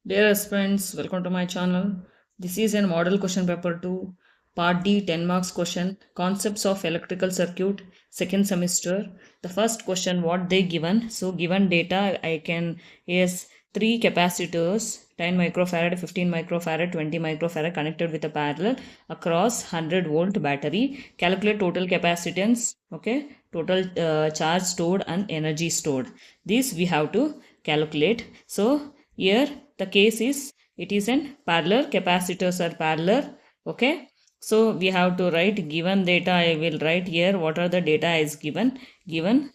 Dear aspirants, welcome to my channel. This is a model question paper 2, part D 10 marks question, concepts of electrical circuit, second semester. The first question what they given. So given data I can is 3 capacitors 10 microfarad, 15 microfarad, 20 microfarad connected with a parallel across 100-volt battery. Calculate total capacitance, okay, total charge stored and energy stored. This we have to calculate. So here the case is it is an parallel, capacitors are parallel, okay. So we have to write given data. I will write here what are the data is given.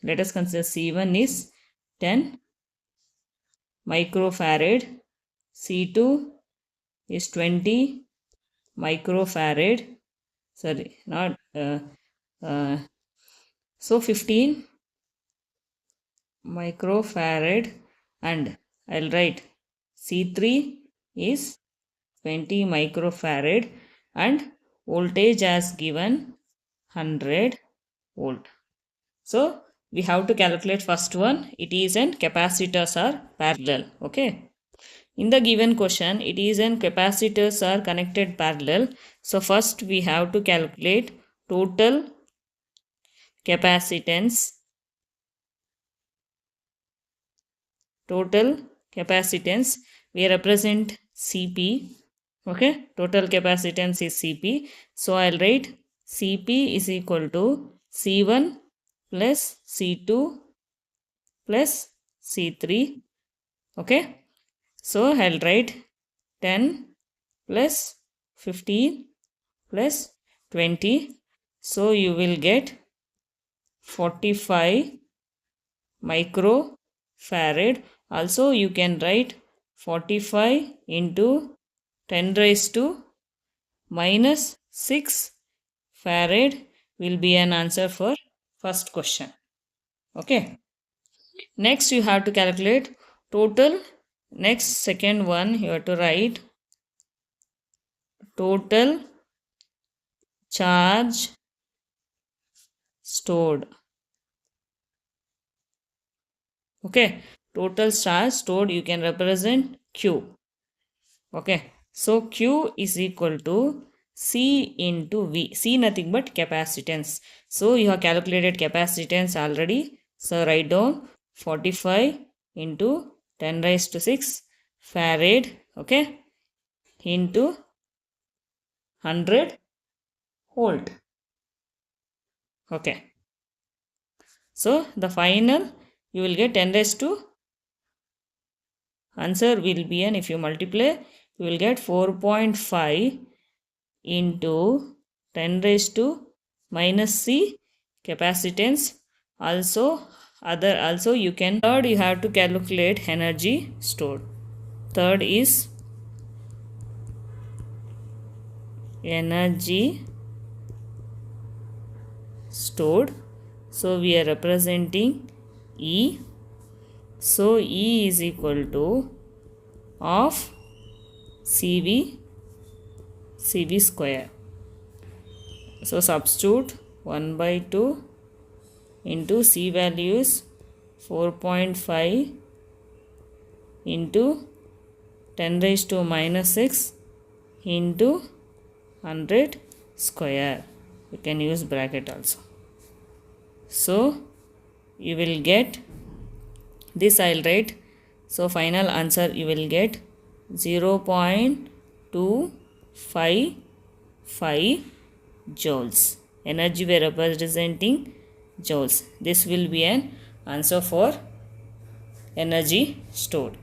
Let us consider C1 is 10 microfarad, C2 is 20 microfarad, sorry not uh, so 15 microfarad, and I'll write C3 is 20 microfarad and voltage as given 100 volt. So we have to calculate first one. It is an capacitors are parallel, okay. In the given question it is an capacitors are connected parallel. So first we have to calculate total capacitance. We represent Cp, okay. Total capacitance is Cp. So I'll write Cp is equal to C1 plus C2 plus C3, okay. So I'll write 10 plus 15 plus 20. So you will get 45 microfarad. Also you can write 45 into 10 raised to minus 6 farad will be an answer for first question, okay. Next you have to calculate total. Next second one you have to write total charge stored, okay. Total charge stored you can represent Q, okay. So Q is equal to C into V. C nothing but capacitance. So you have calculated capacitance already. So write down 45 into 10 raised to 6 farad, okay, into 100 volt, okay. So the final you will get 10 raised to, answer will be an, if you multiply you will get 4.5 into 10 raised to minus C capacitance. Also you can, third you have to calculate energy stored. Third is energy stored. So we are representing E. So E is equal to of CV square. So substitute 1 by 2 into C value is 4.5 into 10 raised to minus 6 into 100 square. You can use bracket also. So you will get this, I'll write. So final answer you will get 0.255 joules. Energy we are representing joules. This will be an answer for energy stored.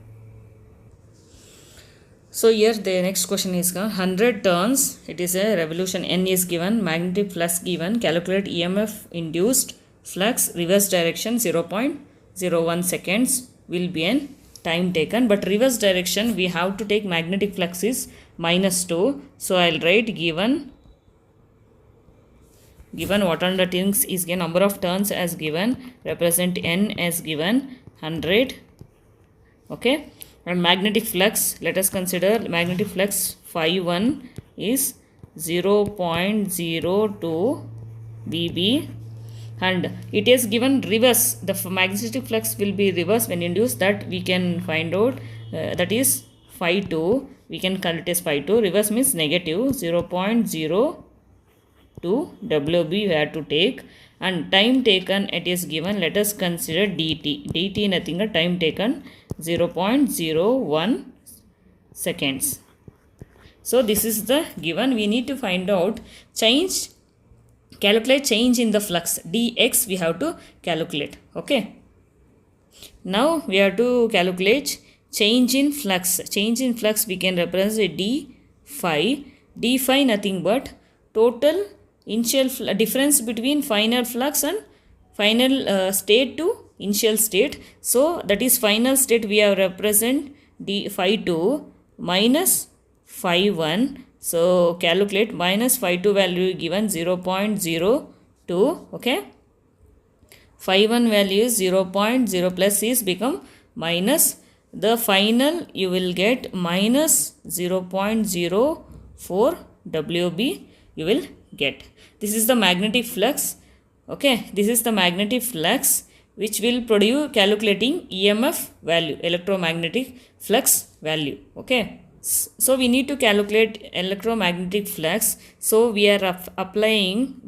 So here the next question is 100 turns. It is a revolution. N is given. Magnetic flux given. Calculate EMF induced flux reverse direction 0.01 seconds will be an time taken, but reverse direction we have to take magnetic flux is -2. So I'll write given what are the things is given, number of turns as given, represent N as given 100, okay. And magnetic flux, let us consider magnetic flux phi1 is 0.02 BB, and it is given reverse. The magnetic flux will be reverse when induced, that we can find out, that is phi 2, we can call it as phi 2. Reverse means negative 0.02 WB we have to take, and time taken it is given. Let us consider dt. dt nothing but time taken 0.01 seconds. So this is the given. We need to find out change, calculate change in the flux dx we have to calculate. Okay. Now we have to calculate change in flux. Change in flux we can represent d phi. D phi nothing but total initial difference between final flux and final state to initial state. So that is final state we have represent d phi 2 minus phi 1. So calculate minus phi 2 value given 0.02. Okay. Phi 1 value is 0.0 plus is become minus. The final you will get minus 0.04 WB you will get. This is the magnetic flux. Okay, this is the magnetic flux which will produce calculating EMF value, electromagnetic flux value. Okay, so we need to calculate electromagnetic flux. So we are applying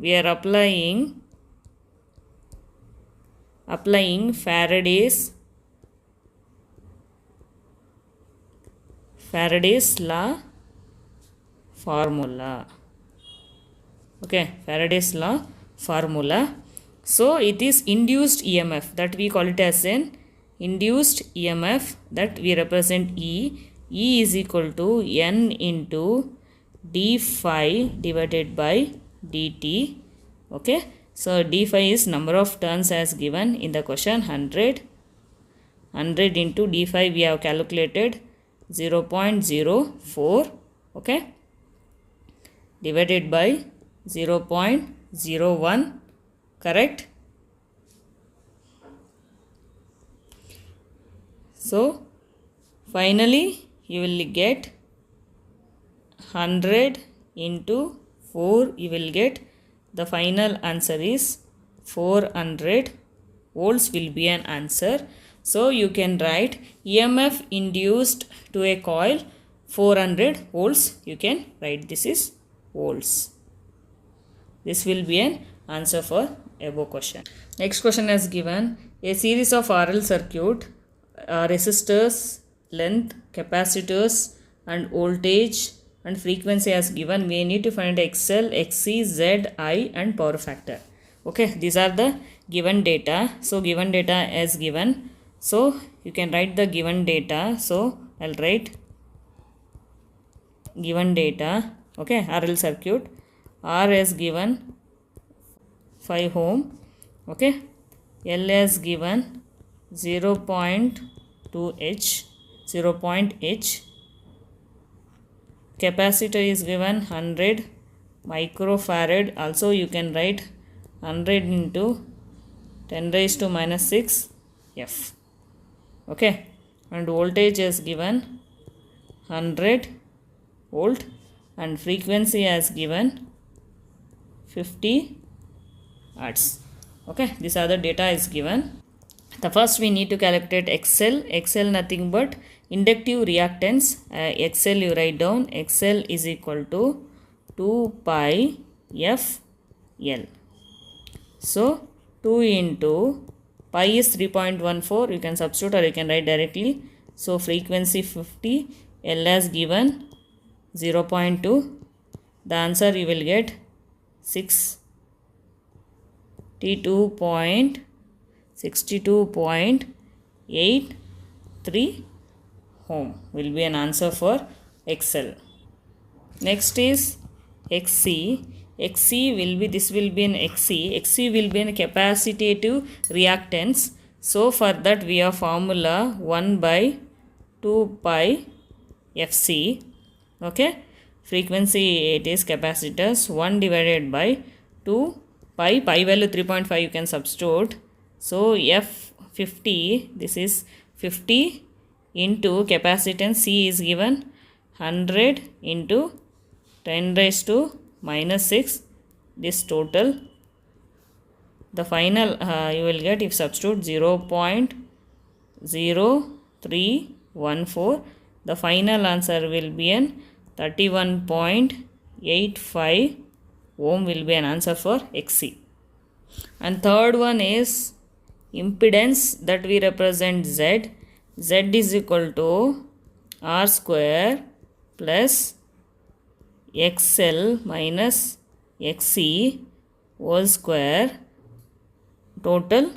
Faraday's law formula. Okay, Faraday's law formula. So it is induced EMF, that we call it as an induced EMF, that we represent E. E is equal to N into d phi divided by dt. Okay, so d phi is number of turns as given in the question 100. 100 into d phi we have calculated 0.04. Okay, divided by 0.01. Correct. So finally you will get 100 into 4. You will get the final answer is 400 volts will be an answer. So you can write EMF induced to a coil 400 volts. You can write this is volts. This will be an answer for above question. Next question is given a series of RL circuit, resistors, length, capacitors and voltage and frequency as given. We need to find XL, XC, Z, I and power factor. Okay, these are the given data. So given data as given. So you can write the given data. So I'll write given data. Okay, RL circuit. R as given 5 ohm. Okay, L as given 0.2 H, 0.H. Capacitor is given 100 microfarad. Also you can write 100 into 10 raised to minus 6 F. Okay, and voltage is given 100 volt and frequency as given 50 hertz. Okay, these are the data is given. The first we need to calculate XL. XL nothing but inductive reactance. XL you write down. XL is equal to 2 pi F L. So 2 into pi is 3.14. You can substitute or you can write directly. So frequency 50. L as given 0.2. The answer you will get 62.83 ohm will be an answer for XL. Next is XC. XC will be, this will be an XC. XC will be a capacitive reactance. So for that we have formula 1 by 2 pi FC. Okay. Frequency it is capacitors 1 divided by 2 pi. Pi value 3.5 you can substitute. So F50, this is 50 into capacitance C is given 100 into 10 raised to minus 6. This total, the final you will get if substitute 0.0314. the final answer will be an 31.85 ohm will be an answer for XC. And third one is impedance that we represent Z. Z is equal to R square plus XL minus XC whole square total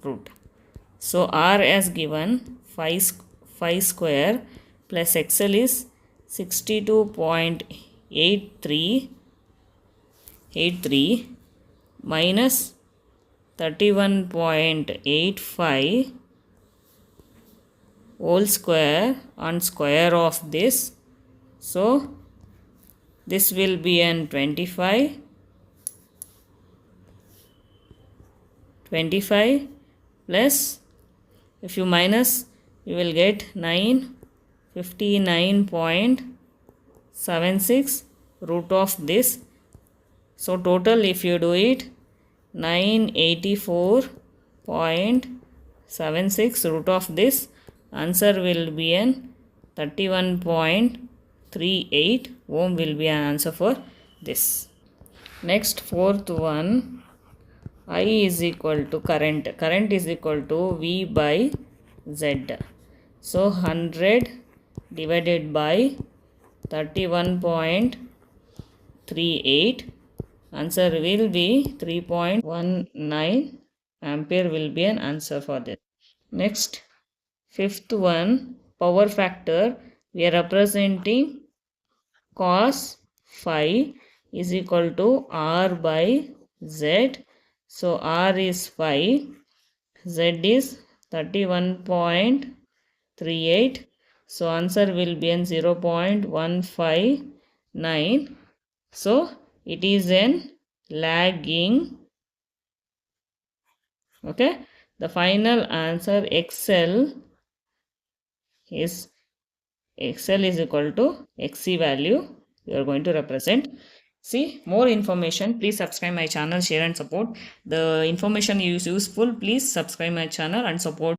root. So R as given 5 square plus XL is 62.83 minus 31.85 whole square on square of this. So this will be an 25 plus, if you minus, you will get 959.76 root of this. So total, if you do it, 984.76 root of this, answer will be an 31.38 ohm will be an answer for this. Next, fourth one, I is equal to current. Current is equal to V by Z. So 100 divided by 31.38, answer will be 3.19 ampere will be an answer for this. Next, fifth one, power factor. We are representing cos phi is equal to R by Z. So R is 5, Z is 31.38. So answer will be in 0.159. So it is an lagging. Okay. The final answer XL is equal to XC value you are going to represent. See more information, please subscribe my channel, share and support. The information is useful, please subscribe my channel and support.